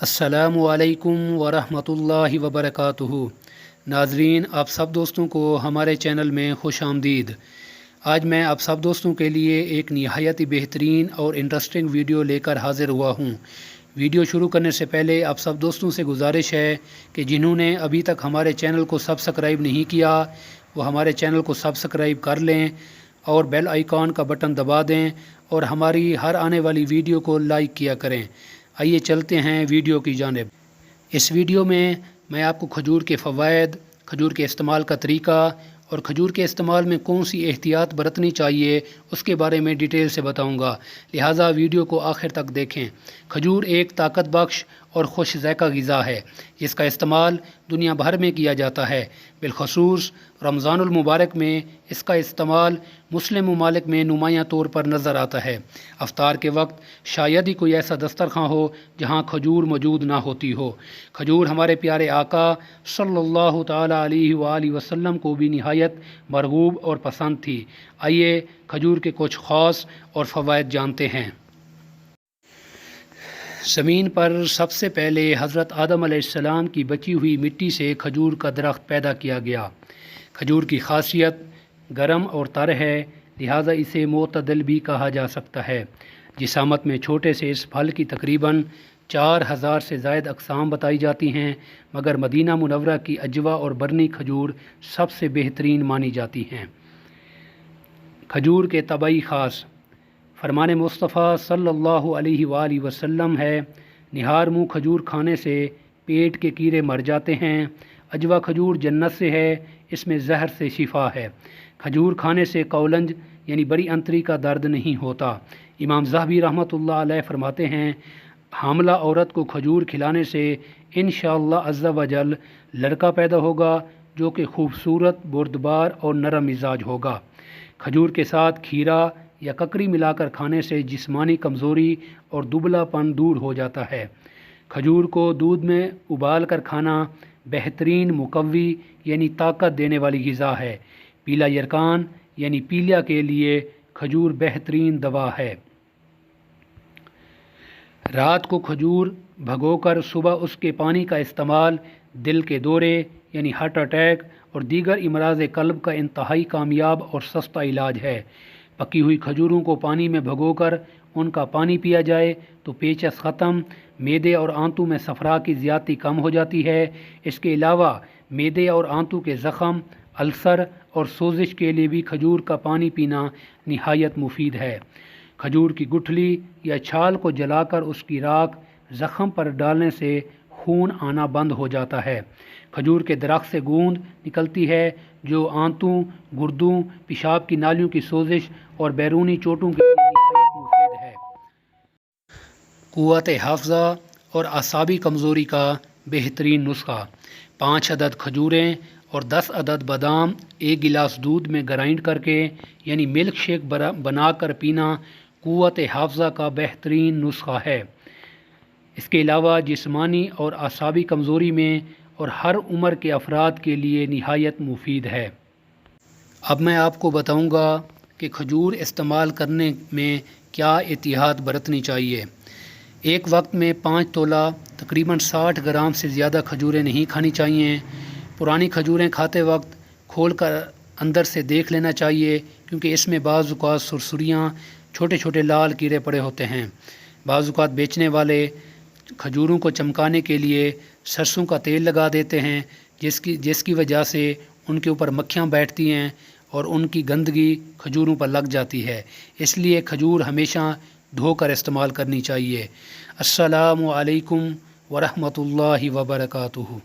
अस्सलामुअलैकुम वरहमतुल्लाहि वबरकातुहू। नाज़रीन, आप सब दोस्तों को हमारे चैनल में खुश आमदीद। आज मैं आप सब दोस्तों के लिए एक निहायत ही बेहतरीन और इंटरेस्टिंग वीडियो लेकर हाज़िर हुआ हूँ। वीडियो शुरू करने से पहले आप सब दोस्तों से गुजारिश है कि जिन्होंने अभी तक हमारे चैनल को सब्सक्राइब नहीं किया वो हमारे चैनल को सब्सक्राइब कर लें और बेल आइकॉन का बटन दबा दें और हमारी हर आने वाली वीडियो को लाइक किया करें। आइए चलते हैं वीडियो की जानिब। इस वीडियो में मैं आपको खजूर के फ़वाइद, खजूर के इस्तेमाल का तरीका और खजूर के इस्तेमाल में कौन सी एहतियात बरतनी चाहिए उसके बारे में डिटेल से बताऊंगा, लिहाजा वीडियो को आखिर तक देखें। खजूर एक ताकत बख्श और खुश ज़ायका ग़िज़ा है जिसका इस्तेमाल दुनिया भर में किया जाता है। बिलखसूस रमज़ानुल मुबारक में इसका इस्तेमाल मुस्लिम ममालिक में नुमायाँ तौर पर नज़र आता है। अफ्तार के वक्त शायद ही कोई ऐसा दस्तरखां हो जहाँ खजूर मौजूद ना होती हो। खजूर हमारे प्यारे आका सल्लल्लाहु ताला अलैहि वालैहि वसल्लम को भी निहायत मरगूब और पसंद थी। आइए खजूर के कुछ ख़ास और फ़वाइद जानते हैं। ज़मीन पर सबसे पहले हज़रत आदम अलैहिस्सलाम की बची हुई मिट्टी से खजूर का दरख्त पैदा किया गया। खजूर की खासियत गर्म और तर है, लिहाजा इसे मोतदल भी कहा जा सकता है। जिसामत में छोटे से इस फल की तकरीबन 4000 से ज़ायद अक़साम बताई जाती हैं, मगर मदीना मुनव्वरा की अजवा और बरनी खजूर सबसे बेहतरीन मानी जाती हैं। खजूर के तबई ख़ास फरमान मुस्तफ़ा सल्लल्लाहु अलैहि वालैहि वसल्लम है, निहार मुँह खजूर खाने से पेट के कीड़े मर जाते हैं। अजवा खजूर जन्नत से है, इसमें जहर से शिफा है। खजूर खाने से कौलंज यानी बड़ी अंतरी का दर्द नहीं होता। इमाम ज़हबी रहमतुल्लाह अलैह फरमाते हैं, हामला औरत को खजूर खिलाने से इंशाअल्लाह अज़्ज़ा वजल लड़का पैदा होगा जो कि खूबसूरत, बुर्दबार और नरम मिजाज होगा। खजूर के साथ खीरा या ककड़ी मिलाकर खाने से जिस्मानी कमज़ोरी और दुबलापन दूर हो जाता है। खजूर को दूध में उबाल कर खाना बेहतरीन मुकव्वी यानी ताकत देने वाली ग़िज़ा है। पीला यरकान यानी पीलिया के लिए खजूर बेहतरीन दवा है। रात को खजूर भगोकर सुबह उसके पानी का इस्तेमाल दिल के दौरे यानी हार्ट अटैक और दीगर इमराज़ क़ल्ब का इंतहाई कामयाब और सस्ता इलाज है। पकी हुई खजूरों को पानी में भगोकर उनका पानी पिया जाए तो पेचस ख़त्म, मैदे और आंतों में सफ़रा की ज़्यादती कम हो जाती है। इसके अलावा मैदे और आंतों के ज़ख़म, अल्सर और सोजिश के लिए भी खजूर का पानी पीना निहायत मुफीद है। खजूर की गुठली या छाल को जलाकर उसकी राख ज़ख़म पर डालने से खून आना बंद हो जाता है। खजूर के दरख्त से गूंद निकलती है जो आंतों, गुर्दों, पेशाब की नालियों की सोजिश और बैरूनी चोटों के लिए निहायत मुफीद है। क़ुव्वत हाफ़ज़ा और असाबी कमज़ोरी का बेहतरीन नुस्खा 5 अदद खजूरें और 10 अदद बादाम एक गिलास दूध में ग्राइंड करके यानी मिल्क शेक बनाकर पीना क़ुव्वत हाफ़ज़ा का बेहतरीन नुस्खा है। इसके अलावा जिस्मानी और असाबी कमज़ोरी में और हर उम्र के अफराद के लिए निहायत मुफीद है। अब मैं आपको बताऊंगा कि खजूर इस्तेमाल करने में क्या एहतियात बरतनी चाहिए। एक वक्त में 5 तोला तकरीबन 60 ग्राम से ज़्यादा खजूरें नहीं खानी चाहिए। पुरानी खजूरें खाते वक्त खोल कर अंदर से देख लेना चाहिए क्योंकि इसमें बाज़ औक़ात सुरसुरियाँ, छोटे छोटे लाल कीड़े पड़े होते हैं। बाज़ औक़ात बेचने वाले खजूरों को चमकाने के लिए सरसों का तेल लगा देते हैं जिसकी वजह से उनके ऊपर मक्खियाँ बैठती हैं और उनकी गंदगी खजूरों पर लग जाती है। इसलिए खजूर हमेशा धोकर इस्तेमाल करनी चाहिए। अस्सलामु अलैकुम वरहमतुल्लाहि वबरकातुहू।